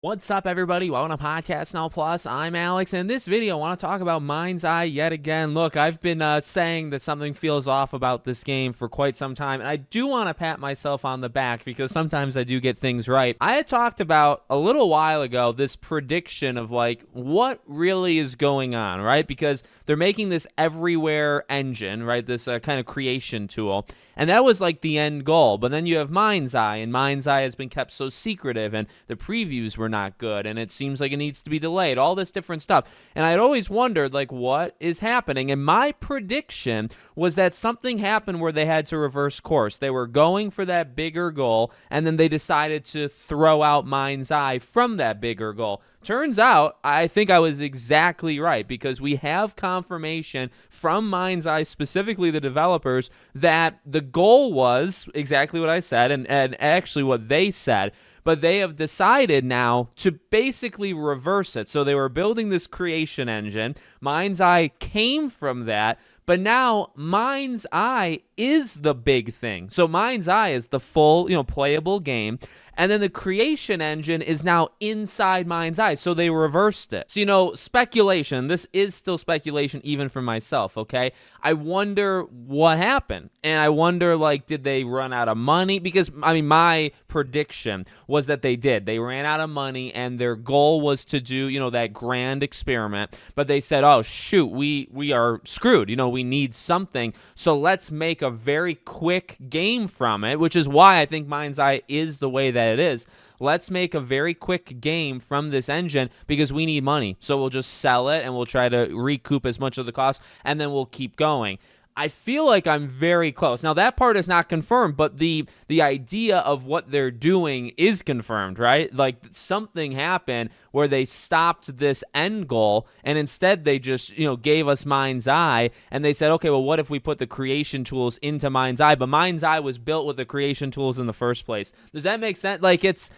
What's up, everybody? Welcome to Podcast Now Plus. I'm Alex, and in this video, I want to talk about MindsEye yet again. Look, I've been saying that something feels off about this game for quite some time, and I do want to pat myself on the back because sometimes I do get things right. I had talked about a little while ago this prediction of like what really is going on, right? Because they're making this everywhere engine, right? This kind of creation tool. And that was like the end goal. But then you have MindsEye, and MindsEye has been kept so secretive, and the previews were not good, and it seems like it needs to be delayed, all this different stuff. And I'd always wondered, like, what is happening? And my prediction was that something happened where they had to reverse course. They were going for that bigger goal, and then they decided to throw out MindsEye from that bigger goal. Turns out, I think I was exactly right because we have confirmation from MindsEye, specifically the developers, that the goal was exactly what I said and actually what they said. But they have decided now to basically reverse it. So they were building this creation engine. MindsEye came from that. But now MindsEye is the big thing. So MindsEye is the full, playable game. And then the creation engine is now inside MindsEye. So they reversed it. So, speculation. This is still speculation even for myself, okay? I wonder what happened. And I wonder, did they run out of money? Because, my prediction was that they did. They ran out of money, and their goal was to do, that grand experiment. But they said, oh, shoot, we are screwed. We need something. So let's make a very quick game from it, which is why I think MindsEye is the way that it is. Let's make a very quick game from this engine because we need money. So we'll just sell it and we'll try to recoup as much of the cost, and then we'll keep going. I feel like I'm very close. Now, that part is not confirmed, but the idea of what they're doing is confirmed, right? Like, something happened where they stopped this end goal, and instead they just, gave us MindsEye, and they said, okay, well, what if we put the creation tools into MindsEye? But MindsEye was built with the creation tools in the first place. Does that make sense? Like, it's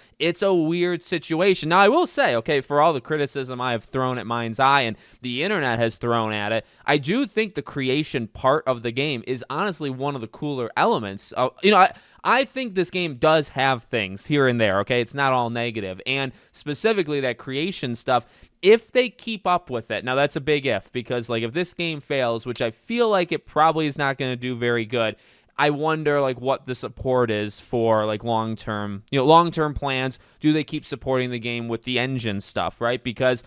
a weird situation. Now, I will say, okay, for all the criticism I have thrown at MindsEye and the internet has thrown at it, I do think the creation part of the game is honestly one of the cooler elements. I think this game does have things here and there, okay? It's not all negative. And specifically that creation stuff, if they keep up with it, now that's a big if, because if this game fails, which I feel like it probably is not going to do very good, I wonder what the support is for long-term plans. Do they keep supporting the game with the engine stuff, right? Because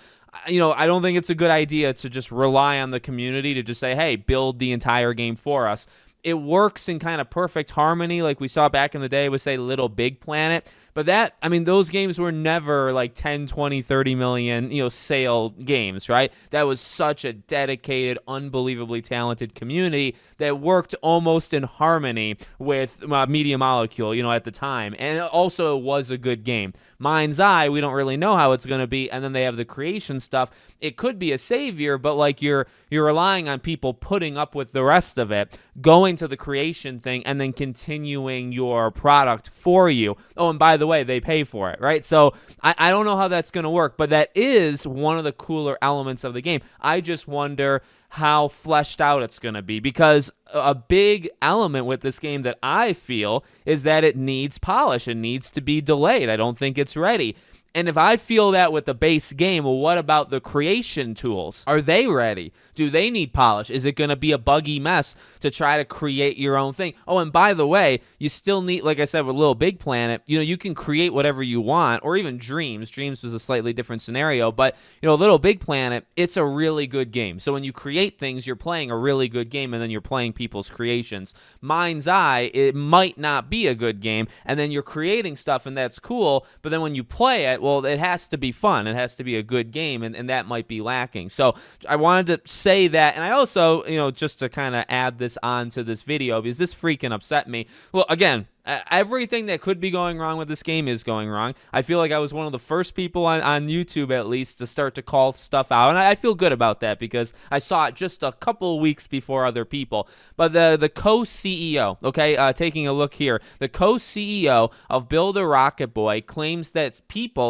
I don't think it's a good idea to just rely on the community to just say, hey, build the entire game for us. It works in kind of perfect harmony like we saw back in the day with, say, Little Big Planet. But those games were never 10, 20, 30 million, sale games, right? That was such a dedicated, unbelievably talented community that worked almost in harmony with Media Molecule, at the time. And also it was a good game. MindsEye, we don't really know how it's going to be. And then they have the creation stuff. It could be a savior, but you're relying on people putting up with the rest of it, going to the creation thing, and then continuing your product for you. Oh, and by the way, they pay for it, right? So I don't know how that's going to work, but that is one of the cooler elements of the game. I just wonder how fleshed out it's going to be, because a big element with this game that I feel is that it needs polish. It needs to be delayed. I don't think it's ready. And if I feel that with the base game, well, what about the creation tools? Are they ready? Do they need polish? Is it going to be a buggy mess to try to create your own thing? Oh, and by the way, you still need, like I said, with Little Big Planet, you can create whatever you want, or even Dreams. Dreams was a slightly different scenario, but, Little Big Planet, it's a really good game. So when you create things, you're playing a really good game, and then you're playing people's creations. MindsEye, it might not be a good game, and then you're creating stuff, and that's cool, but then when you play it, well, it has to be fun. It has to be a good game, and that might be lacking. So I wanted to say that, and I also, just to kind of add this on to this video, because this freaking upset me. Well, again, everything that could be going wrong with this game is going wrong. I feel like I was one of the first people on YouTube, at least, to start to call stuff out, and I feel good about that because I saw it just a couple of weeks before other people. But the co-CEO, okay, taking a look here, the co-CEO of Build a Rocket Boy claims that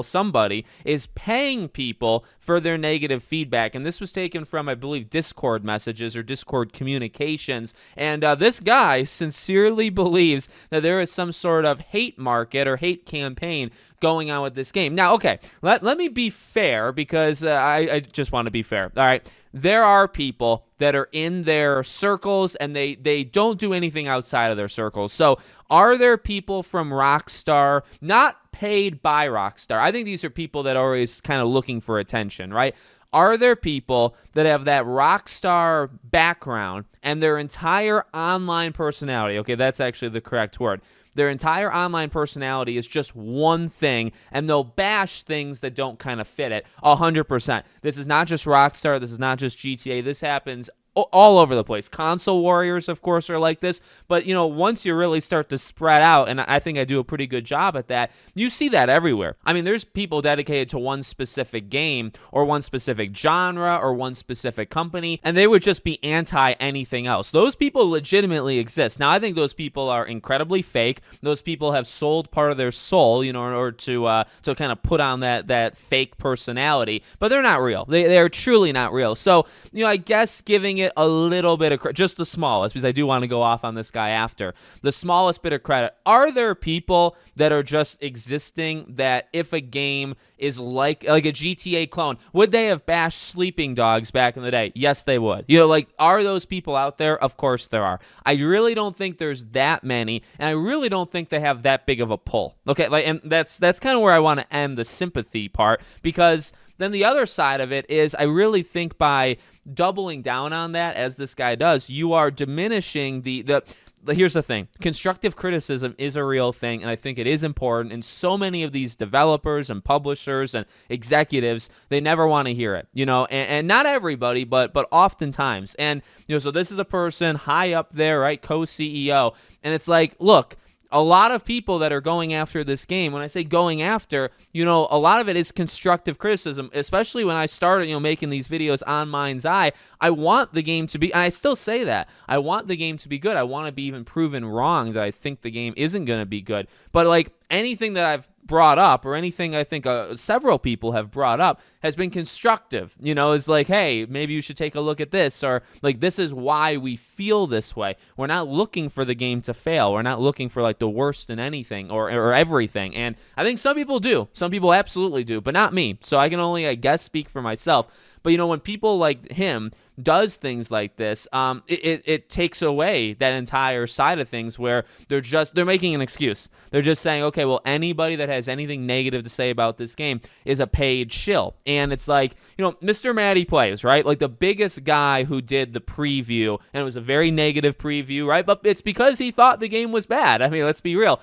somebody is paying people for their negative feedback, and this was taken from, I believe, Discord messages or Discord communications, and this guy sincerely believes that there is some sort of hate market or hate campaign going on with this game. Now, okay, let me be fair, because I just want to be fair. All right, there are people that are in their circles and they don't do anything outside of their circles. So are there people from Rockstar, not paid by Rockstar? I think these are people that are always kind of looking for attention, right? Are there people that have that Rockstar background and their entire online personality? Okay, that's actually the correct word. Their entire online personality is just one thing, and they'll bash things that don't kind of fit it 100%. This is not just Rockstar. This is not just GTA. This happens all over the place. Console warriors, of course, are like this. But, once you really start to spread out, and I think I do a pretty good job at that, you see that everywhere. I mean, there's people dedicated to one specific game or one specific genre or one specific company, and they would just be anti anything else. Those people legitimately exist. Now, I think those people are incredibly fake. Those people have sold part of their soul, in order to kind of put on that fake personality. But they're not real. They are truly not real. So, I guess giving it a little bit of credit, just the smallest, because I do want to go off on this guy after. The smallest bit of credit. Are there people that are just existing that if a game is like a GTA clone, would they have bashed Sleeping Dogs back in the day? Yes, they would. Are those people out there? Of course there are. I really don't think there's that many, and I really don't think they have that big of a pull. Okay, and that's kind of where I want to end the sympathy part, because then the other side of it is I really think by doubling down on that, as this guy does, you are diminishing the here's the thing. Constructive criticism is a real thing, and I think it is important. And so many of these developers and publishers and executives, they never want to hear it, and not everybody, but oftentimes. And, so this is a person high up there, right? Co-CEO. And it's like, look, a lot of people that are going after this game, when I say going after, a lot of it is constructive criticism, especially when I started, making these videos on MindsEye. I want the game to be, and I still say that, I want the game to be good. I want to be even proven wrong that I think the game isn't going to be good. But anything that I've brought up, or anything I think several people have brought up, has been constructive. Is like, hey, maybe you should take a look at this, or this is why we feel this way. We're not looking for the game to fail. We're not looking for the worst in anything or everything. And I think some people do. Some people absolutely do, but not me. So I can only, I guess, speak for myself. But when people like him does things like this, it takes away that entire side of things where they're making an excuse. They're just saying, okay, well, anybody that has anything negative to say about this game is a paid shill. And it's like, Mr. Matty Plays, right? The biggest guy who did the preview, and it was a very negative preview, right? But it's because he thought the game was bad. I mean, let's be real.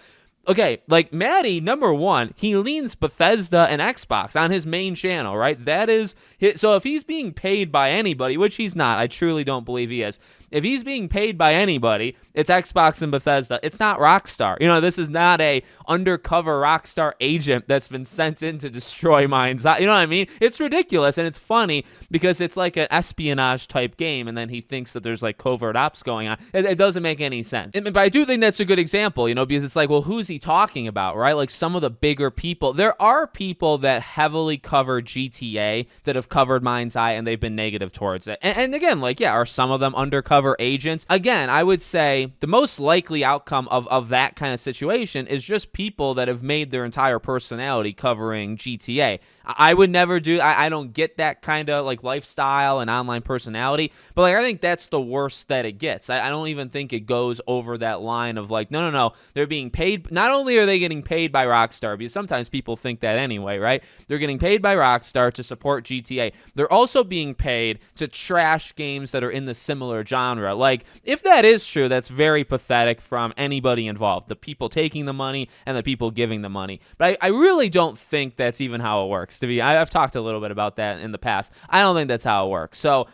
Okay, Matty, number one, he leans Bethesda and Xbox on his main channel, right? That is so if he's being paid by anybody, which he's not, I truly don't believe he is. If he's being paid by anybody, it's Xbox and Bethesda. It's not Rockstar. This is not a undercover Rockstar agent that's been sent in to destroy MindsEye. You know what I mean? It's ridiculous, and it's funny because it's like an espionage type game, and then he thinks that there's covert ops going on. It doesn't make any sense. But I do think that's a good example, because it's like, well, who's he talking about, right? Some of the bigger people. There are people that heavily cover GTA that have covered MindsEye, and they've been negative towards it. And again, are some of them undercover agents? Again, I would say the most likely outcome of that kind of situation is just people that have made their entire personality covering GTA. I would never do, I don't get that kind of lifestyle and online personality, but I think that's the worst that it gets. I don't even think it goes over that line of no, they're being paid. Not only are they getting paid by Rockstar, because sometimes people think that anyway, right? They're getting paid by Rockstar to support GTA. They're also being paid to trash games that are in the similar genre. If that is true, that's very pathetic from anybody involved, the people taking the money and the people giving the money. But I really don't think that's even how it works. I've talked a little bit about that in the past. I don't think that's how it works. So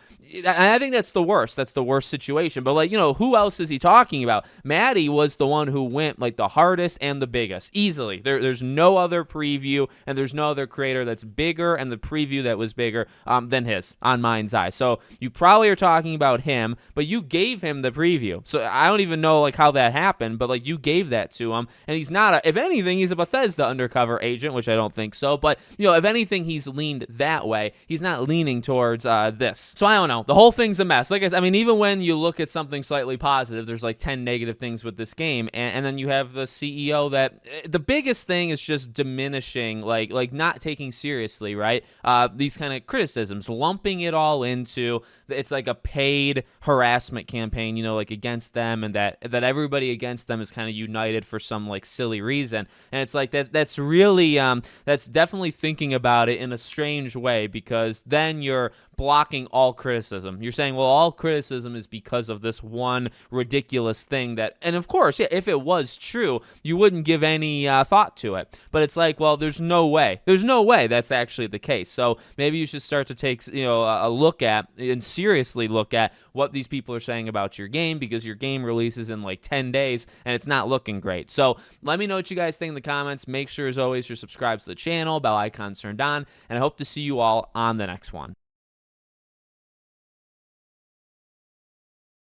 I think that's the worst. That's the worst situation. But who else is he talking about? Matty was the one who went the hardest and the biggest, easily. There's no other preview, and there's no other creator that's bigger, and the preview that was bigger than his on MindsEye. So you probably are talking about him, but you gave him the preview. So I don't even know how that happened, but you gave that to him, and he's not. If anything, he's a Bethesda undercover agent, which I don't think so. But if anything, he's leaned that way. He's not leaning towards this. So I don't don't know. The whole thing's a mess. Like I mean, even when you look at something slightly positive, there's like 10 negative things with this game. And then you have the CEO that the biggest thing is just diminishing, like not taking seriously, right? These kind of criticisms, lumping it all into, it's like a paid harassment campaign, you know, like against them, and that everybody against them is kind of united for some like silly reason. And it's like that's really that's definitely thinking about it in a strange way, because then you're blocking all criticism. You're saying, well, all criticism is because of this one ridiculous thing that, and of course, yeah, if it was true, you wouldn't give any thought to it. But it's like, well, there's no way that's actually the case. So maybe you should start to take, you know, a look at, and seriously look at what these people are saying about your game, because your game releases in like 10 days and it's not looking great. So let me know what you guys think in the comments. Make sure, as always, you're subscribed to the channel, bell icon's turned on, and I hope to see you all on the next one.